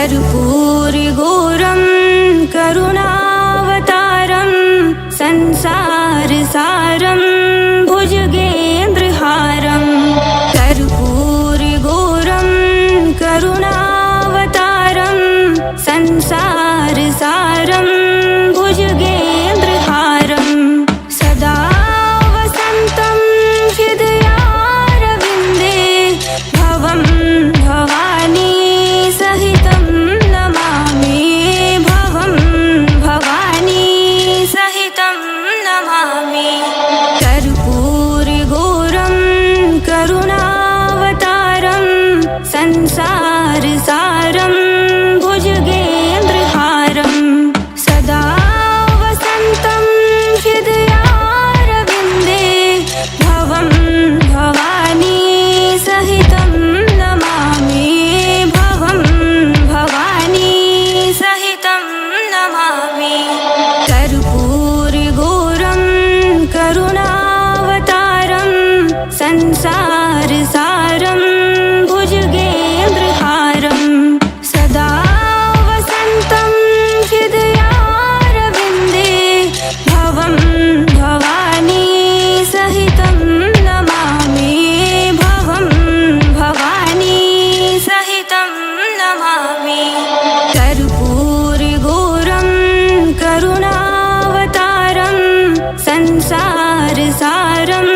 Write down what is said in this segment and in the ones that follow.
कर्पूरगौरं करुणावतारं संसारसारं भुजगेन्द्रहारं कर्पूरगौरं करुणावतारं संसारसारं भुजगेन्द्रहारं सदा वसन्तं हृदयारविन्दे भवं भवानी सहितं नमामि भवं भवानी सहितं नमामि कर्पूरगौरं करुणावतारं संसारसारं भुजगेन्द्रहारं सदा वसन्तं हृदयारविन्दे भवं भवानी सहितं नमामि भवं भवानी सहितं नमामि कर्पूरगौरं करुणावतारं संसारसारं भुजगेन्द्रहारं सदा वसन्तं हृदयारविन्दे भवं भवानी सहितं नमामि भवं भवानी सहितं नमामि कर्पूरगौरं करुणावतारं संसारसारं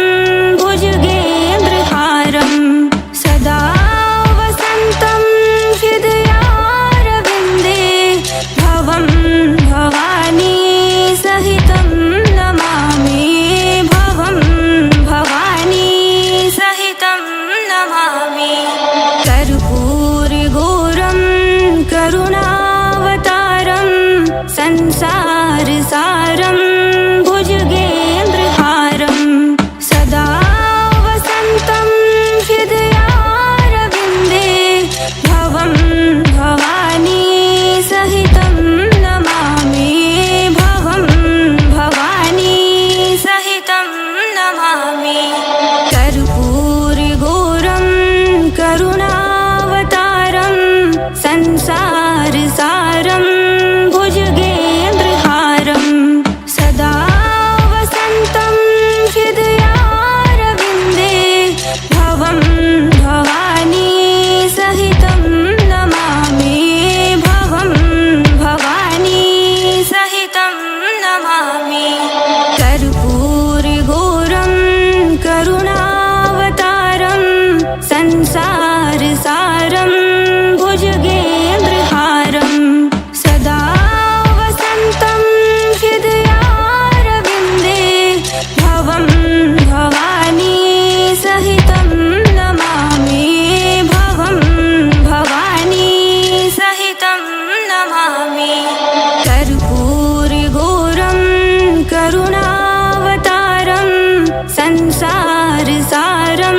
भुजगेन्द्रहारं सदा वसन्तं हृदयारविन्दे भवं भवानी सहितं नमामि भवं भवानी सहितं नमामि कर्पूरगौरं करुणावतारं संसारसारं भुजगेन्द्रहारं सदा वसन्तं हृदयारविन्दे भवं भवानी सहितं नमामि भवं भवानी सहितं नमामि कर्पूरगौरं करुणावतारं संसारसारं भुजगेन्द्रहारं सदा वसन्तं हृदयारविन्दे भवं भवानी सहितं नमामि भवं भवानी सहितं नमामि कर्पूरगौरं करुणावतारं संसारसारं भुजगेन्द्रहारं सदा वसन्तं हृदयारविन्दे भवं भवानी सहितं नमामि भवं भवानी सहितं नमामि कर्पूरगौरं करुणावतारं संसारसारं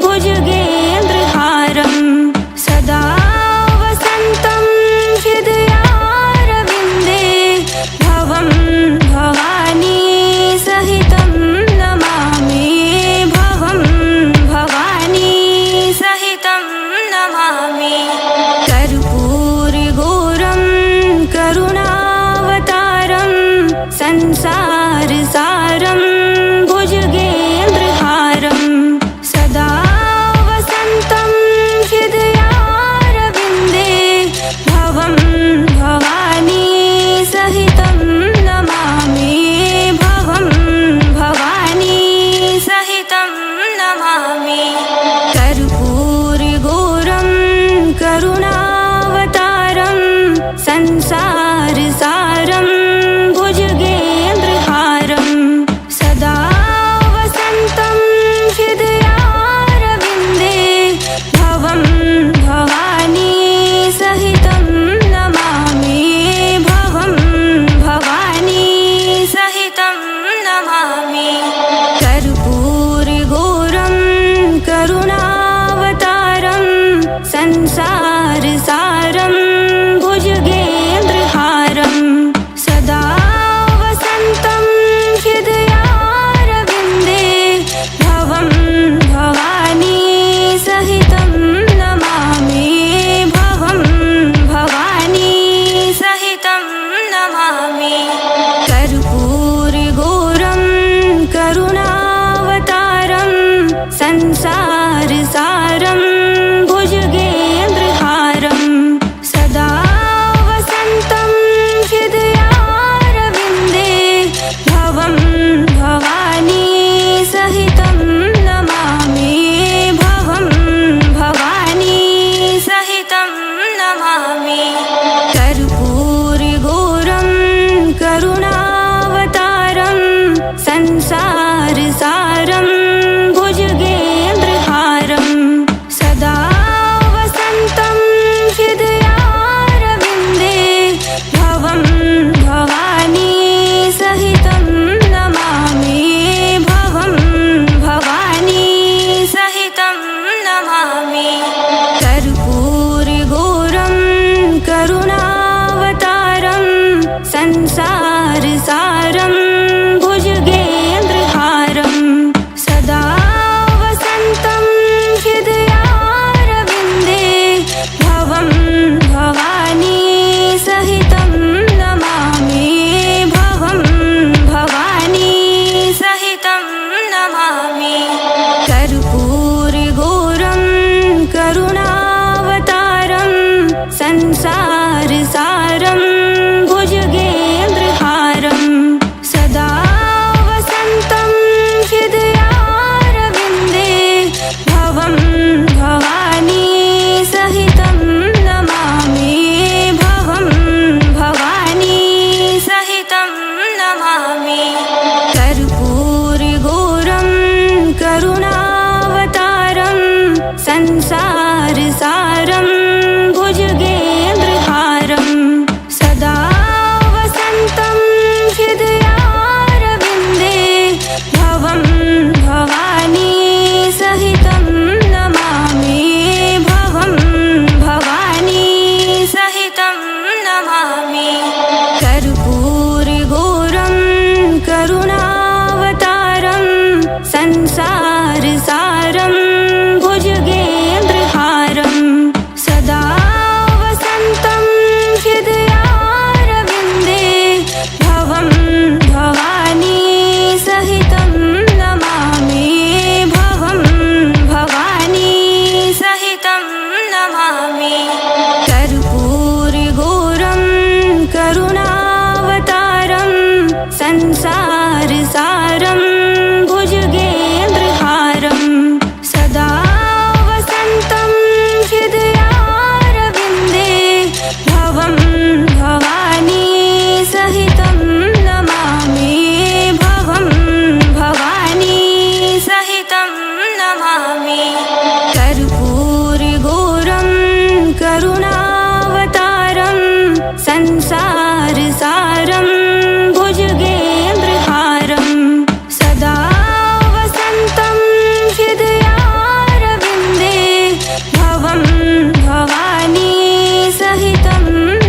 भुजगेन्द्रहारं सदा वसन्तं हृदयारविन्दे भवं भवानी सहितं नमामि भवं भवानी सहितं नमामि कर्पूरगौरं करुणावतारं संसारसारं भुजगेन्द्रहारं सदा वसन्तं हृदयारविन्दे भवं भवानी सहितं नमामि भवं भवानी सहितं नमामि कर्पूरगौरं करुणावतारं संसारसारं भुजगेन्द्रहारं सदा वसन्तं हृदयारविन्दे भवं भवानी सहितं नमामि भवं भवानी सहितं नमामि कर्पूरगौरं करुणावतारं संसारसारं भुजगेन्द्रहारं सदा वसन्तं हृदयारविन्दे भवं भवानी सहितं नमामि भवं भवानी संसारसारं भुजगेन्द्रहारं सदा वसन्तं हृदयारविन्दे भवं भवानी सहितं नमामि भवं भवानी सहितं नमामि कर्पूरगौरं करुणावतारं संसारसारं भुजगेन्द्रहारं सदा वसन्तं हृदयारविन्दे भवं भवानी सहितं नमामि भवं भवानी सहितं नमामि कर्पूरगौरं करुणावतारं संसारसारं भुजगेन्द्रहारं सदा वसन्तं हृदयारविन्दे भवं भवानी सहितं नमामि भवं भवानी सहितं नमामि कर्पूरगौरं करुणावतारं संसारसारं भुजगेन्द्रहारं सदा वसन्तं हृदयारविन्दे भवं भवानी सहितं नमामि भवं भवानी सहितं नमामि कर्पूरगौरं करुणावतारं संसारसारं भुजगेन्द्रहारं सदा वसन्तं हृदयारविन्दे भवं भवानी सहितं नमामि भवं भवानी सहितं नमामि कर्पूरगौरं करुणावतारं संसारसारं भुजगेन्द्रहारं सदा वसन्तं हृदयारविन्दे भवं भवानी सहितं नमामि भवं भवानी सहितं नमामि कर्पूरगौरं करुणावतारं संसारसारं भुजगेन्द्रहारं सदा वसन्तं हृदयारविन्दे भवं भवानी सहितं नमामि भवं भवानी सहितं नमामि कर्पूरगौरं करुणावतारं संसारसारं भुजगेन्द्रहारं सदा वसन्तं हृदयारविन्दे भवं भवानी सहितं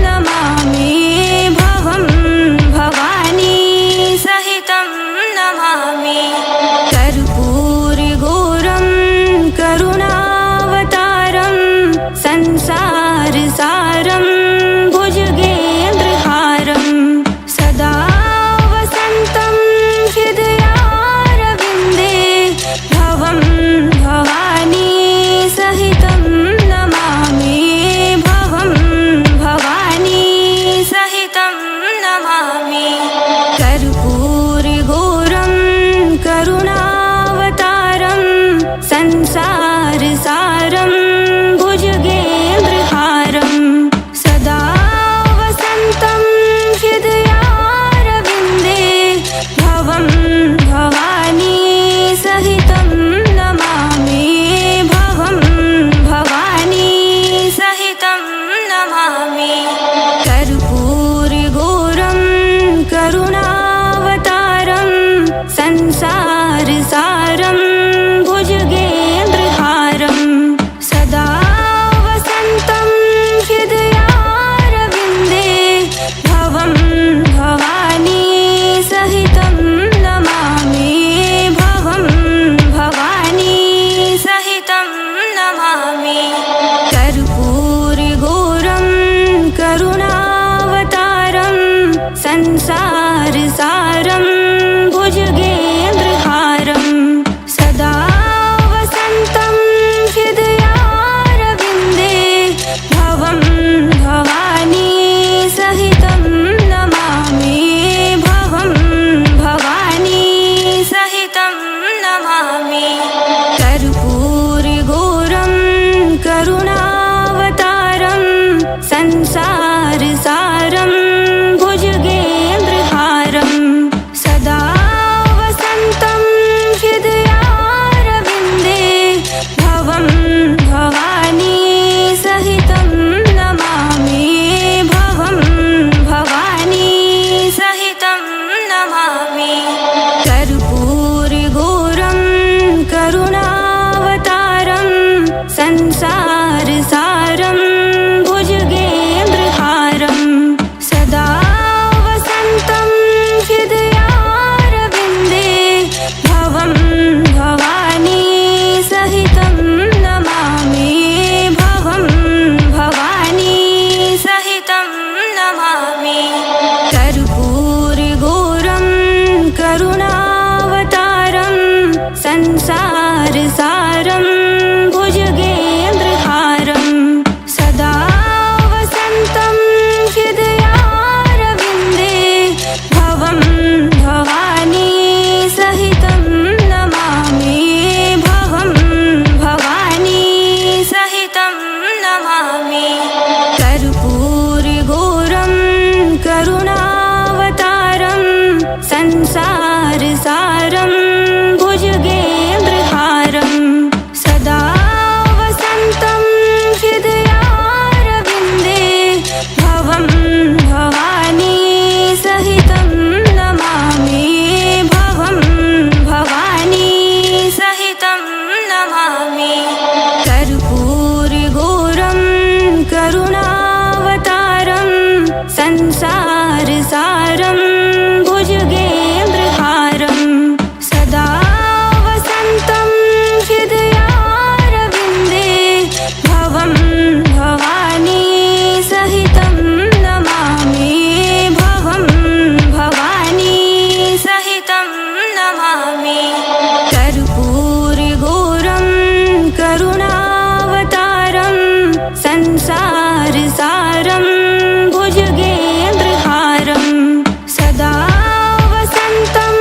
नमामि भवं भवानी सहितं नमामि कर्पूरगौरं करुणावतारं संसारसारं भुजगेन्द्रहारं सदा वसन्तं हृदयारविन्दे भवं भवानी सहितं नमामि भवं भवानी सहितं नमामि कर्पूरगौरं करुणावतारं संसारसारं भुजगेन्द्रहारं सदा वसन्तं हृदयारविन्दे भवं भवानी सहितं नमामि संसारसारं भुजगेन्द्रहारं सदा वसन्तं हृदयारविन्दे भवं भवानी सहितं नमामि भवं भवानी सहितं नमामि कर्पूरगौरं करुणावतारं संसारसारं भुजगेन्द्रहारं सदा वसन्तं हृदयारविन्दे भवं भवानी सहितं नमामि भवं भवानी सहितं नमामि कर्पूरगौरं करुणावतारं संसारसारं भुजगेन्द्रहारं सदा वसन्तं हृदयारविन्दे भवं भवानी सहितं नमामि भवं भवानी सहितं नमामि कर्पूरगौरं करुणावतारं संसारसारं भुजगेन्द्रहारं सदा वसन्तं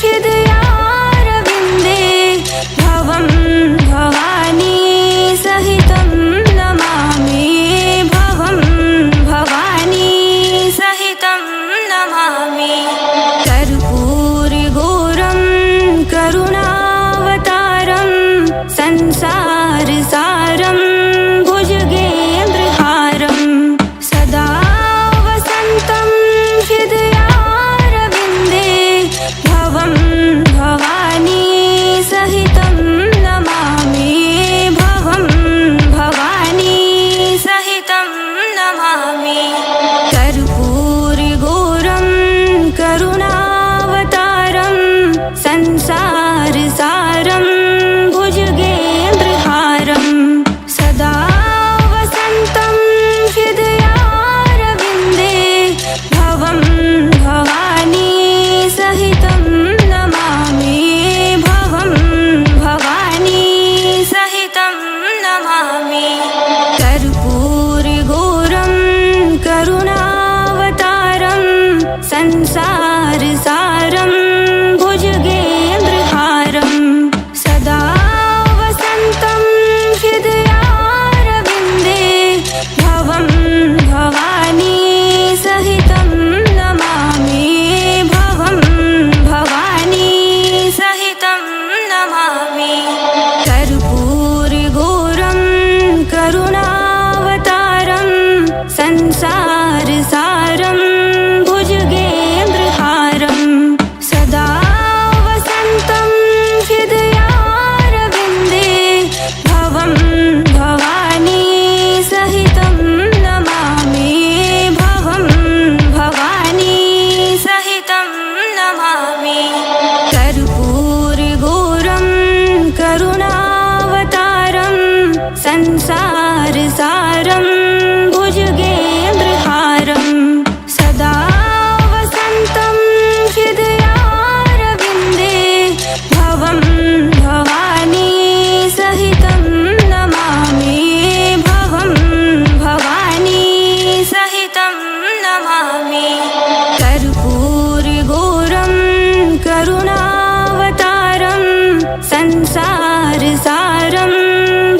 हृदयारविन्दे भवं भवानी सहितं नमामि भवं भवानी सहितं नमामि कर्पूरगौरं करुणावतारं संसारसारं भुजगेन्द्रहारं सदा वसन्तं हृदयारविन्दे भवं भवानी सहितं नमामि भवं भवानी सहितं नमामि कर्पूरगौरं करुणावतारं संसारसारं भुजगेन्द्रहारं सदा वसन्तं हृदयारविन्दे भवं भवानी सहितं नमामि भवं भवानी सहितं नमामि कर्पूरगौरं करुणावतारं संसारसारं भुजगेन्द्रहारं सदा वसन्तं हृदयारविन्दे भवं भवानी सहितं नमामि भवं भवानी सहितं नमामि कर्पूरगौरं करुणावतारं संसारसारं भुजगेन्द्रहारं सदा वसन्तं हृदयारविन्दे भवं भवानी सहितं नमामि भवं भवानी सहितं नमामि कर्पूरगौरं करुणावतारं संसारसारं भुजगेन्द्रहारं सदा वसन्तं हृदयारविन्दे भवं भवानी सहितं नमामि भवं भवानी सहितं नमामि कर्पूरगौरं करुणावतारं संसारसारं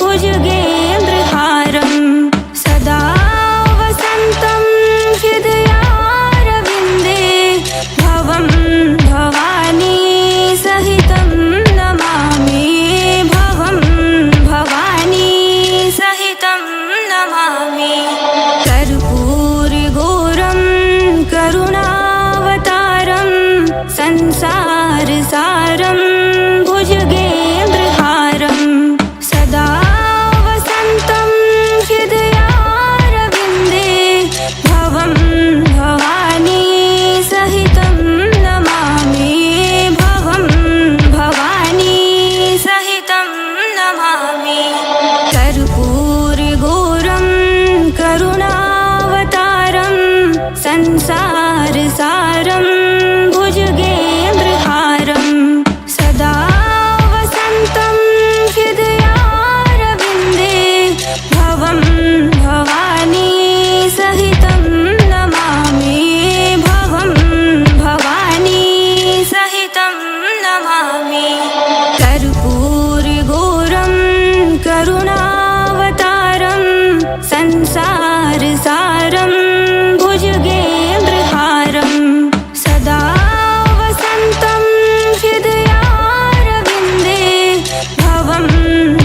भुजगेन्द्रहारं सदा वसन्तं हृदयारविन्दे भवं भवानी सहितं नमामि भवं भवानी सहितं नमामि कर्पूरगौरं करुणावतारं संसारसारं भुजगेन्द्रहारं सदा वसन्तं हृदयारविन्दे भवं भवानी सहितं नमामि भवं भवानी सहितं नमामि कर्पूरगौरं करुणावतारं संसारसारं भुजगेन्द्रहारं सदा वसन्तं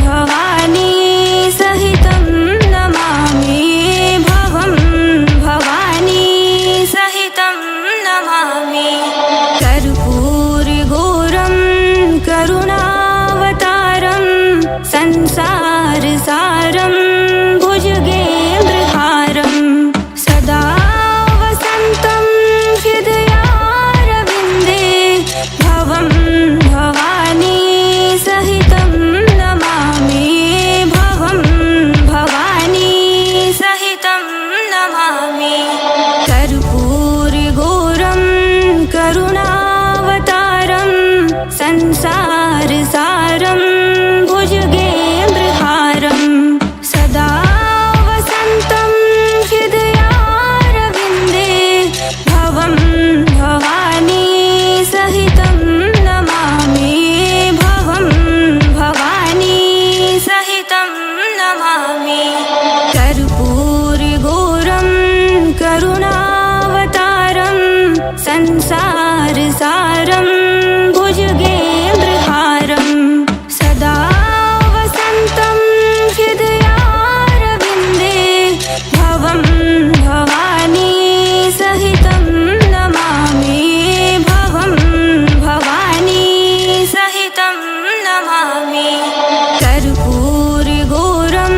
भवानी सहितं नमामि भवं भवानी सहितं नमामि कर्पूरगौरं करुणावतारं संसारसारं भुजगेन्द्रहारं सदा वसन्तं हृदयारविन्दे भवं भवानी सहितं नमामि भवं भवानी सहितं नमामि कर्पूरगौरं करुणावतारं संसारसारं भुजगेन्द्रहारं सदा वसन्तं हृदयारविन्दे भवं भवानी सहितं नमामि भवं भवानी सहितं नमामि कर्पूरगौरं करुणावतारं संसारसारं भुजगेन्द्रहारं सदा वसन्तं हृदयारविन्दे भवं भवानी सहितं नमामि भवं भवानी सहितं नमामि कर्पूरगौरं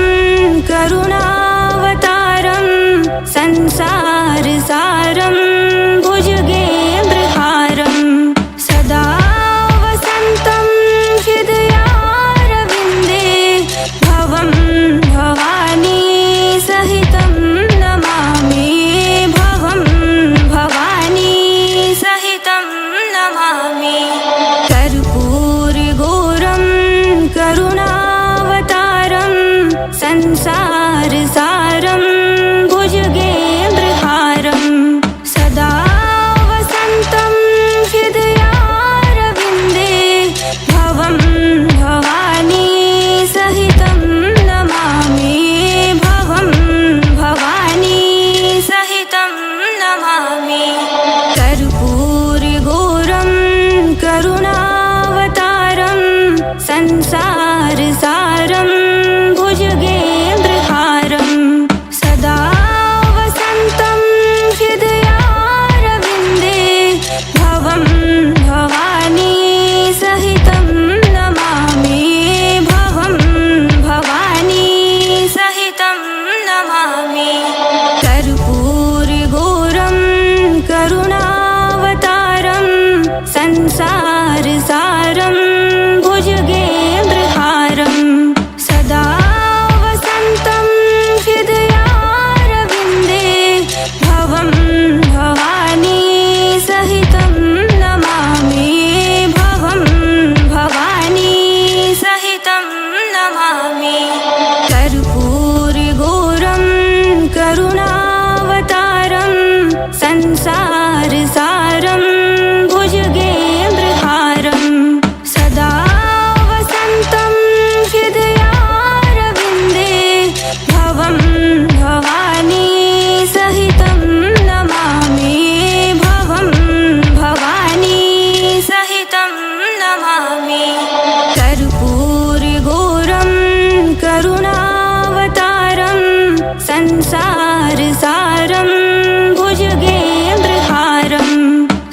करुणावतारं संसारसारं भुजगेन्द्रहारं सदा वसन्तं हृदयारविन्दे भवं भवानी सहितं नमामि भवं भवानी सहितं नमामि कर्पूरगौरं करुणावतारं संसारसारं भुजगेन्द्रहारं सदा वसन्तं हृदयारविन्दे भवं भवानी सहितं नमामि भवं भवानी सहितं नमामि कर्पूरगौरं करुणावतारं संसारसारं भुजगेन्द्रहारं सदा वसन्तं हृदयारविन्दे भवं भवानी सहितं नमामि भवं भवानी सहितं नमामि कर्पूरगौरं करुणावतारं संसारसारं भुजगेन्द्रहारं सदा वसन्तं हृदयारविन्दे भवं भवानी सहितं नमामि भवं भवानी सहितं नमामि कर्पूरगौरं करुणावतारं संसारसारं भुजगेन्द्रहारं सदा वसन्तं हृदयारविन्दे भवं भवानी सहितं नमामि भवं भवानी सहितं नमामि कर्पूरगौरं करुणावतारं संसारसारं भुजगेन्द्रहारं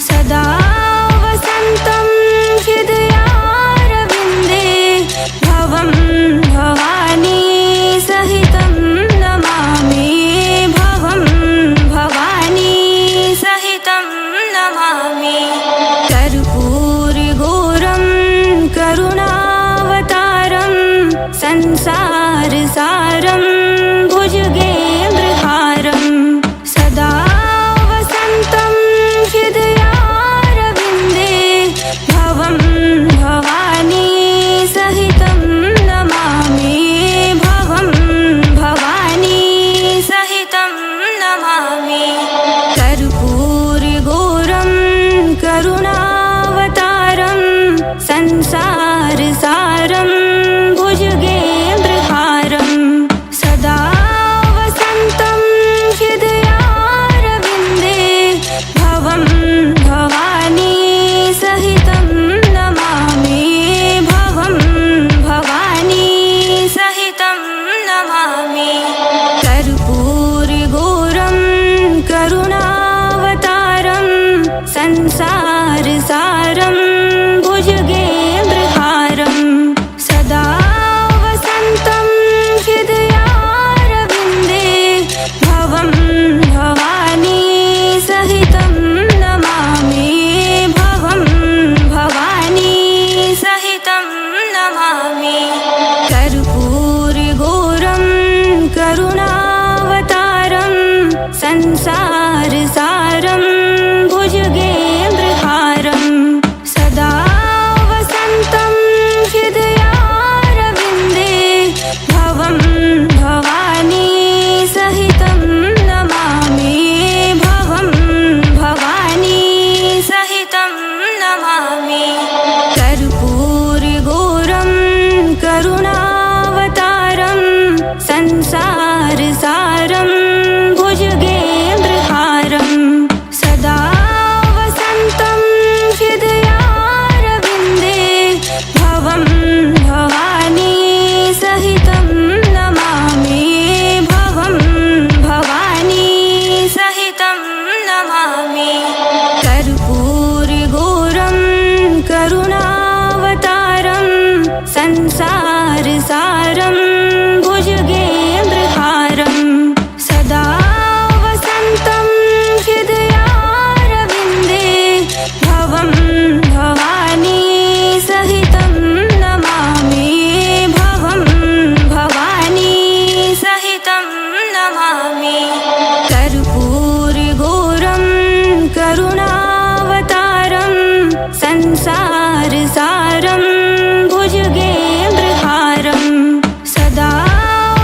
सदा वसन्तं हृदयारविन्दे भवं भवानी सहितं नमामि भवं भवानी सहितं नमामि कर्पूरगौरं करुणावतारं संसारसारं भुजगेन्द्रहारं सदा वसन्तं हृदयारविन्दे भवं भवानी सहितं नमामि भवं भवानी सहितं नमामि कर्पूरगौरं करुणावतारं संसारसारं भुजगेन्द्रहारं सदा संसारसारं भुजगेन्द्रहारं सदा वसन्तं हृदयारविन्दे भवं भवानी सहितं नमामि भवं भवानी सहितं नमामि कर्पूरगौरं करुणावतारं संसारसारं भुजगेन्द्रहारं सदा वसन्तं हृदयारविन्दे भवं भवानी सहितं नमामि भवं भवानी सहितं नमामि कर्पूरगौरं करुणावतारं संसारसारं भुजगेन्द्रहारं सदा वसन्तं हृदयारविन्दे भवं भवानी सहितं नमामि भवं भवानी सहितं नमामि कर्पूरगौरं करुणावतारं संसारसारं भुजगेन्द्रहारं सदा वसन्तं हृदयारविन्दे भवं भवानी सहितं नमामि भवं भवानी सहितं नमामि कर्पूरगौरं करुणावतारं संसारसारं भुजगेन्द्रहारं सदा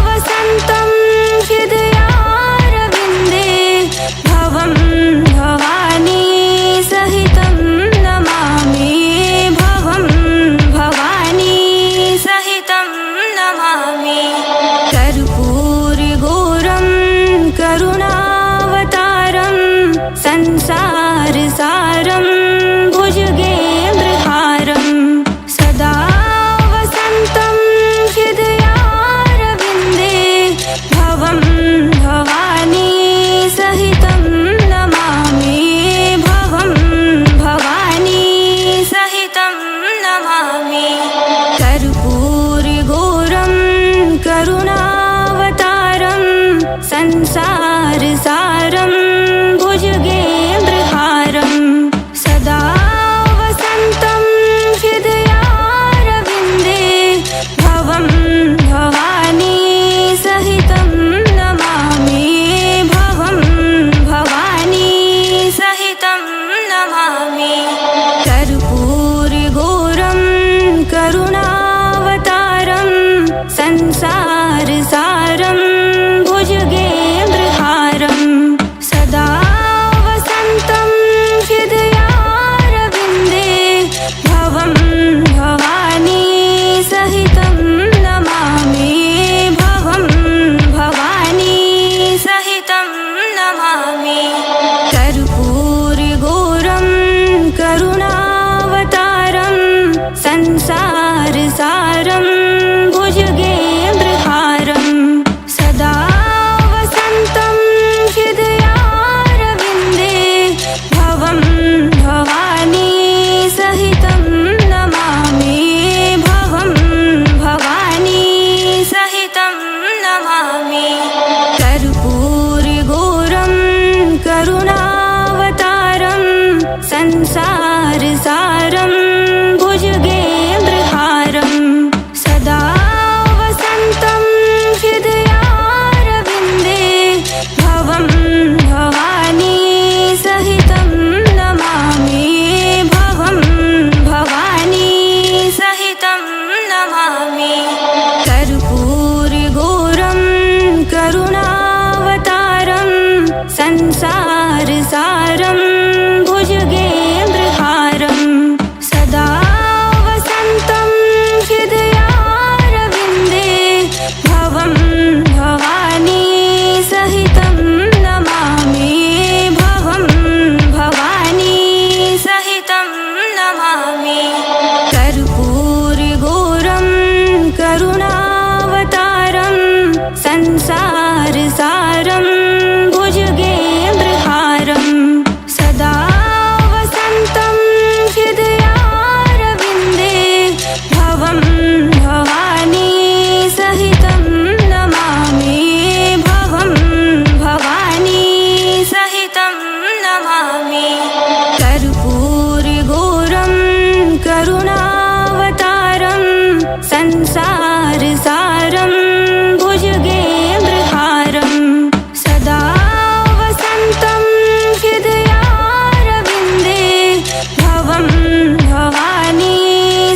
वसन्तं हृदयारविन्दे भवं भवानी सहितं नमामि भवं भवानी सहितं नमामि कर्पूरगौरं करुणावतारं संसारसारं भुजगेन्द्रहारं सदा वसन्तं हृदयारविन्दे भवं भवानी सहितं नमामि भवं भवानी सहितं नमामि कर्पूरगौरं करुणावतारं संसारसारं भुजगेन्द्रहारं सदा वसन्तं हृदयारविन्दे भवं भवानी सहितं नमामि भवं भवानी सहितं नमामि कर्पूरगौरं करुणावतारं संसारसारं भुजगेन्द्रहारं सदा वसन्तं हृदयारविन्दे भवं भवानी सहितं नमामि भवं भवानी सहितं नमामि कर्पूरगौरं करुणावतारं संसारसारं भुजगेन्द्रहारं सदा वसन्तं हृदयारविन्दे भवं भवानी सहितं नमामि भवं भवानी सहितं नमामि कर्पूरगौरं करुणावतारं संसारसारं भुजगेन्द्रहारं सदा वसन्तं हृदयारविन्दे भवं भवानी सहितं नमामि भवं भवानी सहितं नमामि कर्पूरगौरं करुणावतारं संसारसारं भुजगेन्द्रहारं सदा वसन्तं हृदयारविन्दे भवं भवानी सहितं नमामि भवं भवानी सहितं नमामि कर्पूरगौरं करुणावतारं संसारसारं भुजगेन्द्रहारं संसारसारं भुजगेन्द्रहारं सदा वसन्तं हृदयारविन्दे भवं भवानी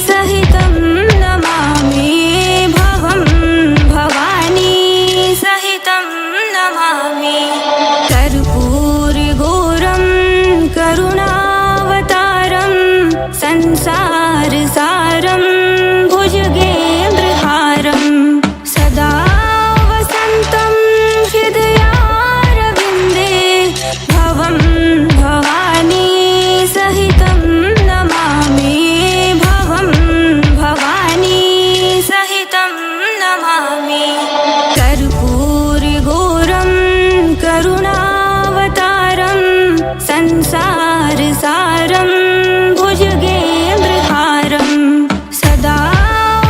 सहितं नमामि भवं भवानी सहितं नमामि कर्पूरगौरं करुणावतारं संसारसारं भुजगेन्द्रहारं सदा वसन्तं हृदयारविन्दे भवं भवानी सहितं नमामि भवं भवानी सहितं नमामि कर्पूरगौरं करुणावतारं संसारसारं भुजगेन्द्रहारं सदा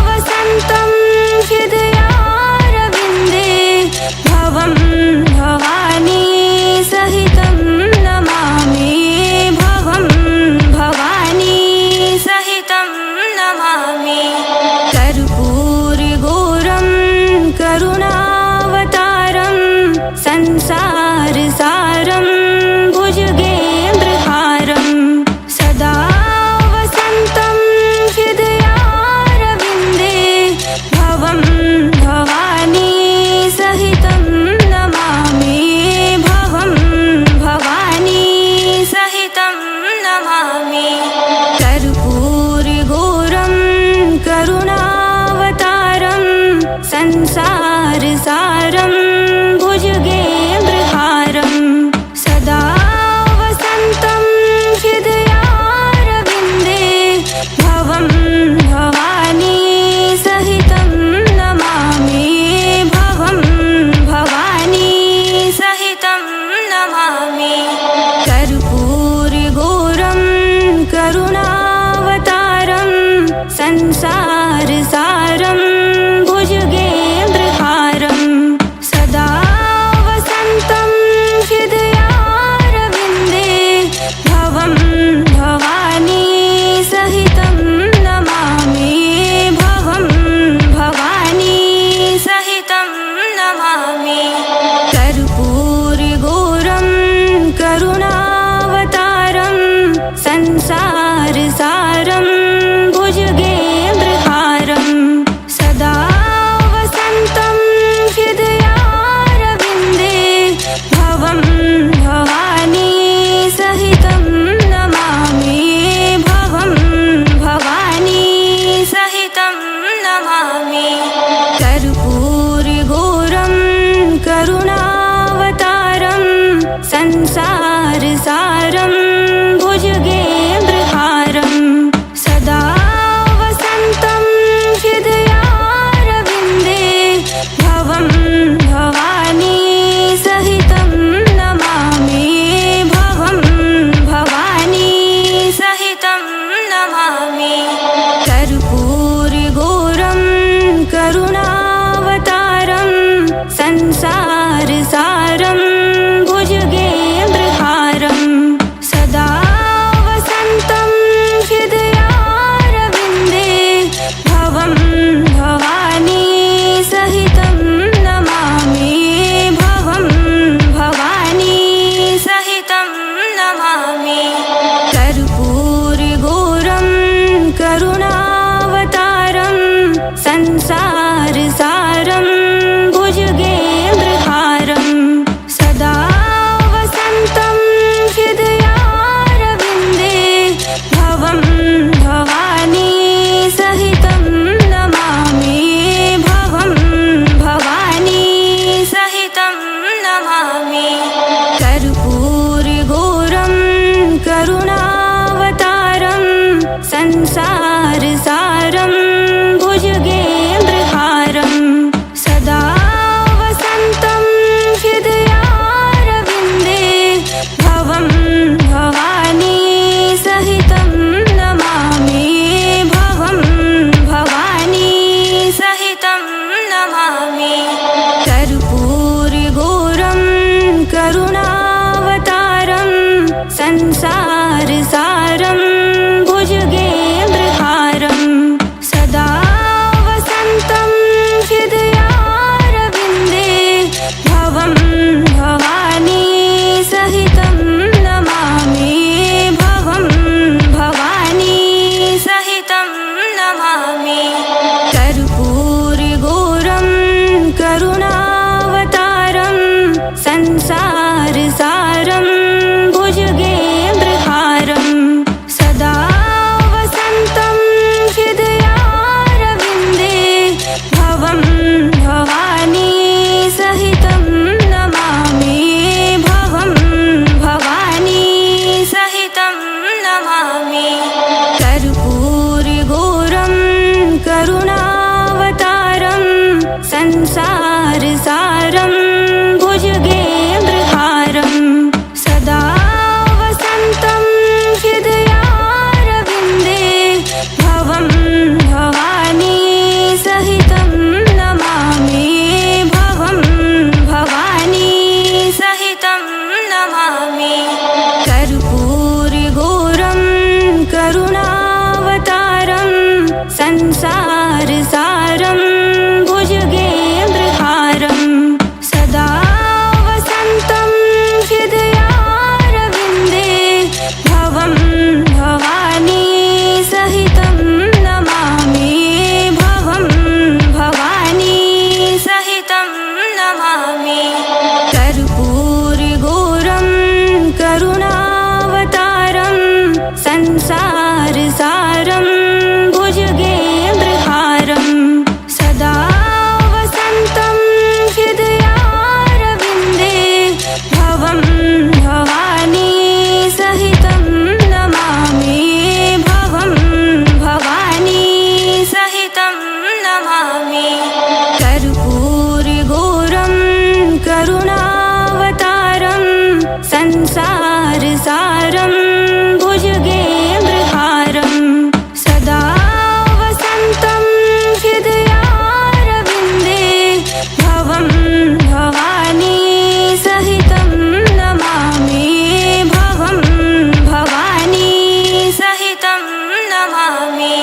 वसन्तं हृदयारविन्दे भवं भवानी सहितं नमामि भवं भवानी सहितं नमामि कर्पूरगौरं करुणावतारं संसारसारं भुजगेन्द्रहारं सदा वसन्तं हृदयारविन्दे भवं भवानी सहितं नमामि भवं भवानी सहितं नमामि कर्पूरगौरं करुणावतारं संसारसारं भुजगेन्द्रहारं सदा वसन्तं हृदयारविन्दे भवं भवानी सहितं नमामि भवं भवानी सहितं नमामि कर्पूरगौरं करुणावतारं संसारसारं भुजगेन्द्रहारं सदा भवानी सहितं नमामि भवं भवानी सहितं नमामि कर्पूरगौरं करुणावतारं संसारसारं भुजगेन्द्रहारं सदा वसन्तं हृदयारविन्दे भवं भवानी सहितं नमामि भवं भवानी सहितं नमामि कर्पूरगौरं करुणावतारं संसारसारं भुजगेन्द्रहारं सदा वसन्तं हृदयारविन्दे भवं भवानी सहितं नमामि भवं भवानी सहितं नमामि कर्पूरगौरं करुणावतारं संसारसारं भुजगेन्द्रहारं सदा वसन्तं हृदयारविन्दे भवं भवानी सहितं नमामि भवं भवानी सहितं नमामि कर्पूरगौरं करुणावतारं संसारसारं भुजगेन्द्रहारं सदा वसन्तं हृदयारविन्दे भवं भवानी सहितं नमामि भवं भवानी सहितं नमामि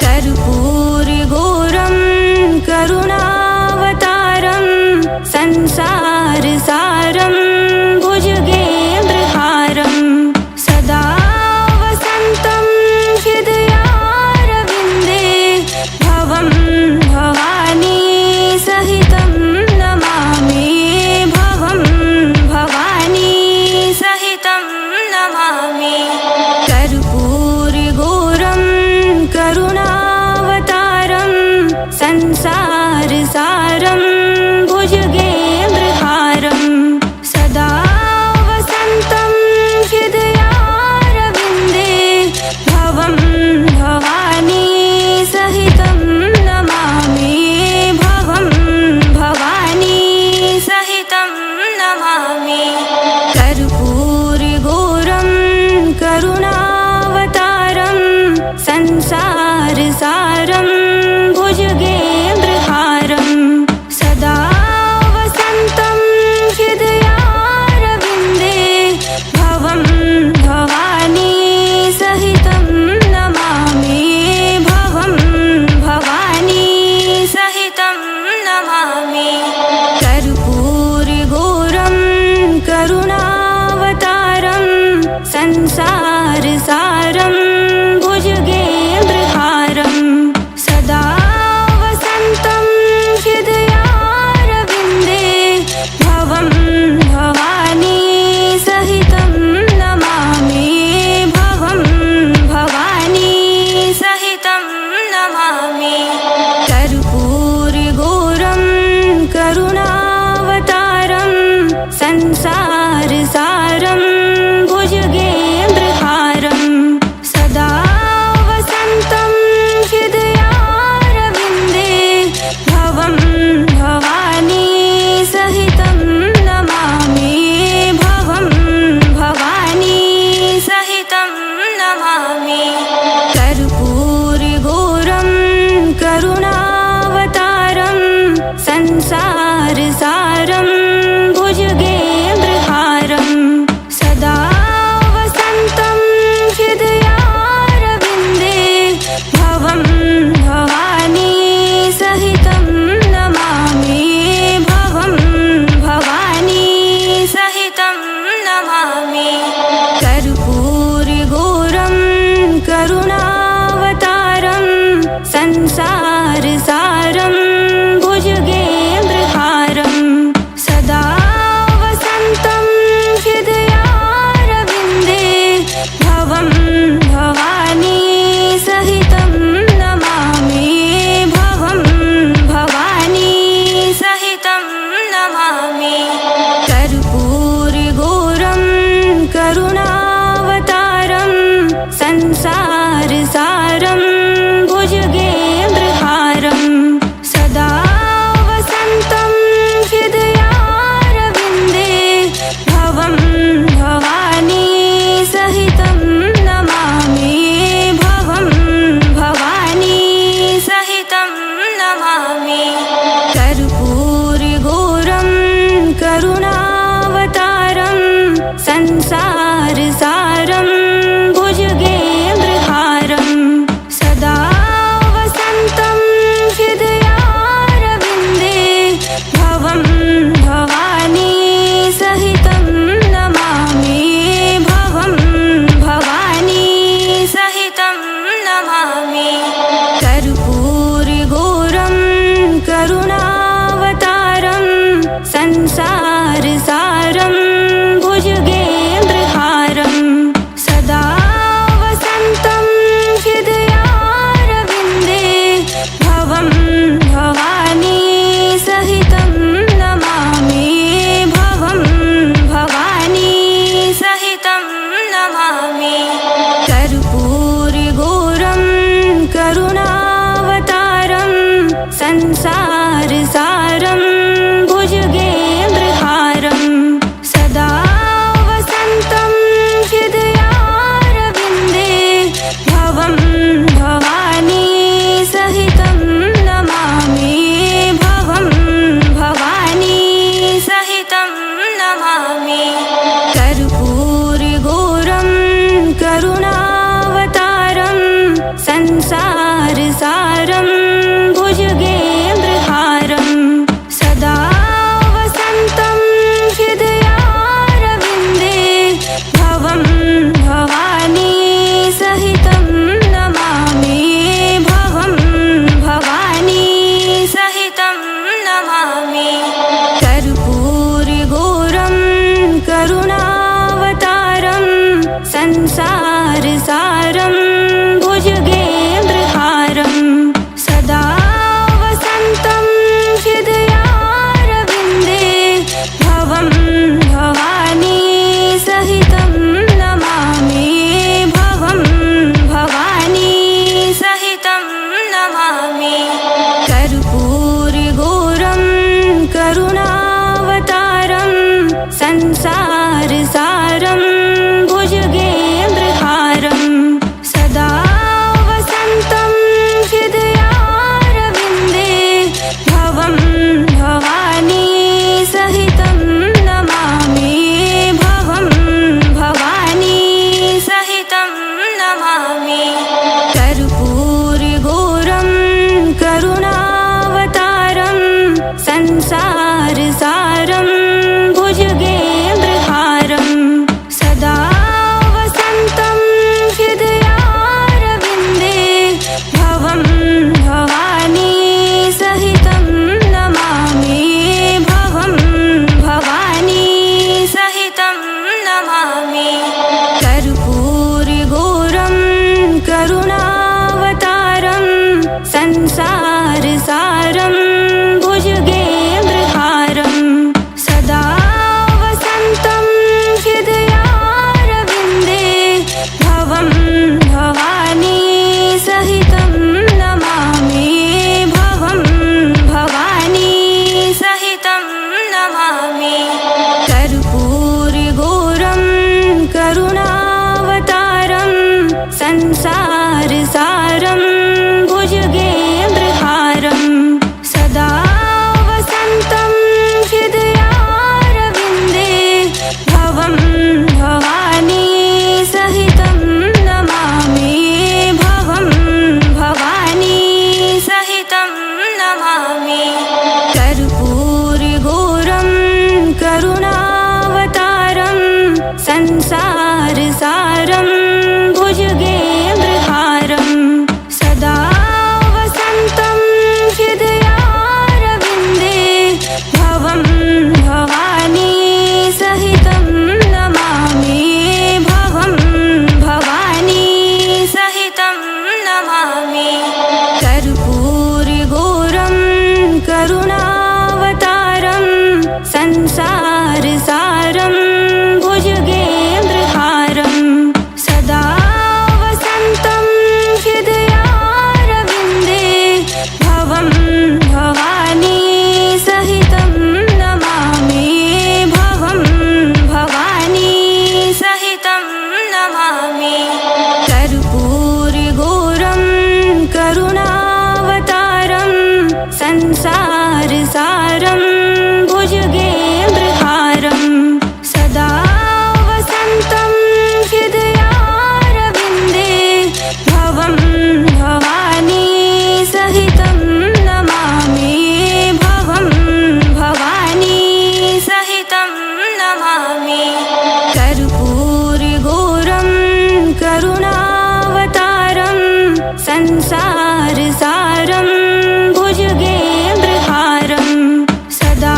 कर्पूरगौरं करुणावतारं संसारसारं भुजगेन्द्रहारं सदा वसन्तं हृदयारविन्दे भवं भवानी सहितं नमामि भवं भवानी सहितं नमामि कर्पूरगौरं करुणावतारं संसारसारं भुजगेन्द्रहारं सदा वसन्तं हृदयारविन्दे भवं भवानी सहितं नमामि भवं भवानी सहितं नमामि कर्पूरगौरं करुणावतारं संसारसारं भुजगेन्द्रहारं सदा वसन्तं हृदयारविन्दे भवं भवानी सहितं नमामि भवं भवानी सहितं नमामि कर्पूरगौरं करुणावतारं संसारसारं भुजगेन्द्रहारं सदा वसन्तं हृदयारविन्दे भवं भवानी सहितं नमामि भवं भवानी सहितं नमामि कर्पूरगौरं करुणावतारं संसारसारं भुजगेन्द्रहारं सदा वसन्तं हृदयारविन्दे भवं भवानी सहितं नमामि भवं भवानी सहितं नमामि कर्पूरगौरं करुणावतारं संसारसारं भुजगेन्द्रहारं सदा वसन्तं हृदयारविन्दे भवं भवानी सहितं नमामि भवं भवानी सहितं नमामि कर्पूरगौरं करुणावतारं संसारसारं भुजगेन्द्रहारं संसारसारं भुजगेन्द्रहारं सदा वसन्तं हृदयारविन्दे भवं भवानी सहितं नमामि भवं भवानी सहितं नमामि कर्पूरगौरं करुणावतारं संसारसारं भुजगेन्द्रहारं सदा वसन्तं हृदयारविन्दे भवं भवानी सहितं नमामि भवं भवानी सहितं नमामि कर्पूरगौरं करुणावतारं संसारसारं भुजगेन्द्रहारं सदा वसन्तं हृदयारविन्दे भवं भवानी सहितं नमामि भवं भवानी सहितं नमामि कर्पूरगौरं करुणावतारं संसारसारं भुजगेन्द्रहारं सदा वसन्तं हृदयारविन्दे भवं भवानी सहितं नमामि भवं भवानी सहितं नमामि कर्पूरगौरं करुणावतारं संसारसारं भुजगेन्द्रहारं सदा वसन्तं हृदयारविन्दे भवं भवानी सहितं नमामि भवं भवानी सहितं नमामि कर्पूरगौरं करुणावतारं संसारसारं भुजगेन्द्रहारं सदा वसन्तं हृदयारविन्दे भवं भवानी सहितं नमामि भवं भवानी सहितं नमामि कर्पूरगौरं करुणावतारं संसारसारं भुजगेन्द्रहारं सदा वसन्तं हृदयारविन्दे भवं भवानी सहितं नमामि भवं भवानी सहितं नमामि कर्पूरगौरं करुणावतारं संसारसारं भुजगेन्द्रहारं सदा वसन्तं हृदयारविन्दे भवं भवानी सहितं नमामि भवं भवानी सहितं नमामि कर्पूरगौरं करुणावतारं संसारसारं भुजगेन्द्रहारं सदा वसन्तं हृदयारविन्दे भवं भवानी सहितं नमामि भवं भवानी सहितं नमामि कर्पूरगौरं करुणावतारं संसारसारं भुजगेन्द्रहारं सदा वसन्तं हृदयारविन्दे भवं भवानी सहितं नमामि भवं भवानी सहितं नमामि कर्पूरगौरं करुणावतारं संसारसारं भुजगेन्द्रहारं सदा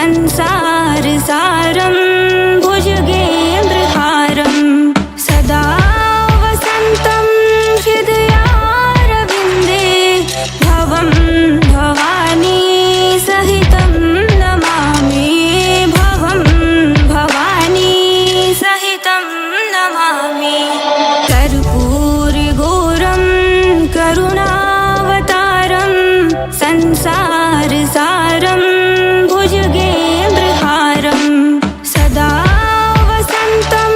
संसारसारं भुजगेन्द्रहारं सदा वसन्तं हृदयारविन्दे भवं भवानी सहितं नमामि भवं भवानी सहितं नमामि कर्पूरगौरं करुणावतारं संसारसारं भुजगेन्द्रहारं सदा वसन्तं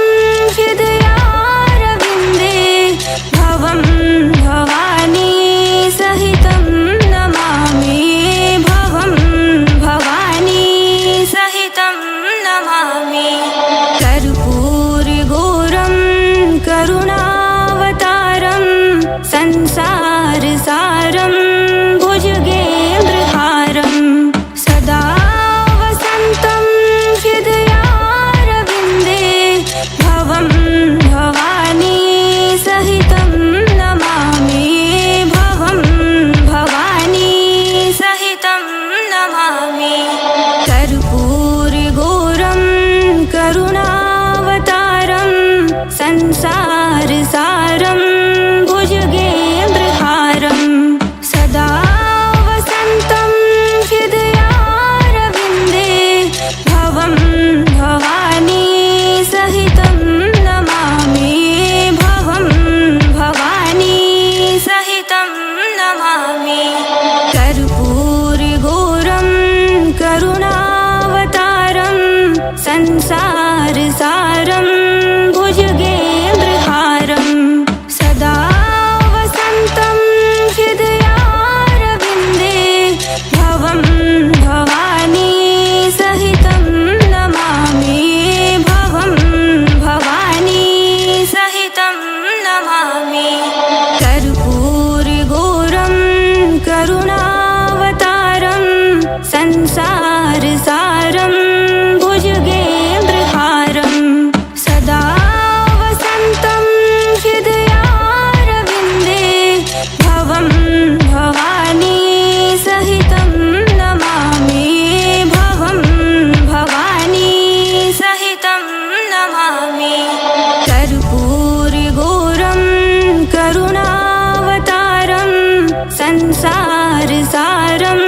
हृदयारविन्दे भवं भवानी सहितं नमामि भवं भवानी सहितं नमामि कर्पूरगौरं करुणावतारं संसारसारं भुजगेन्द्रहारं सदा वसन्तं हृदयारविन्दे भवं भवानी सहितं नमामि भवं भवानी सहितं नमामि कर्पूरगौरं करुणावतारं संसारसारं भुजगेन्द्रहारं सदा वसन्तं हृदयारविन्दे भवं भवानी सहितं नमामि भवं भवानी सहितं नमामि कर्पूरगौरं करुणावतारं संसारसारं भुजगेन्द्रहारं सदा वसन्तं हृदयारविन्दे भवं भवानी सहितं नमामि भवं भवानी सहितं नमामि कर्पूरगौरं करुणावतारं संसारसारं भुजगेन्द्रहारं सदा वसन्तं हृदयारविन्दे भवं भवानी सहितं नमामि भवं भवानी सहितं नमामि कर्पूरगौरं करुणावतारं संसारसारं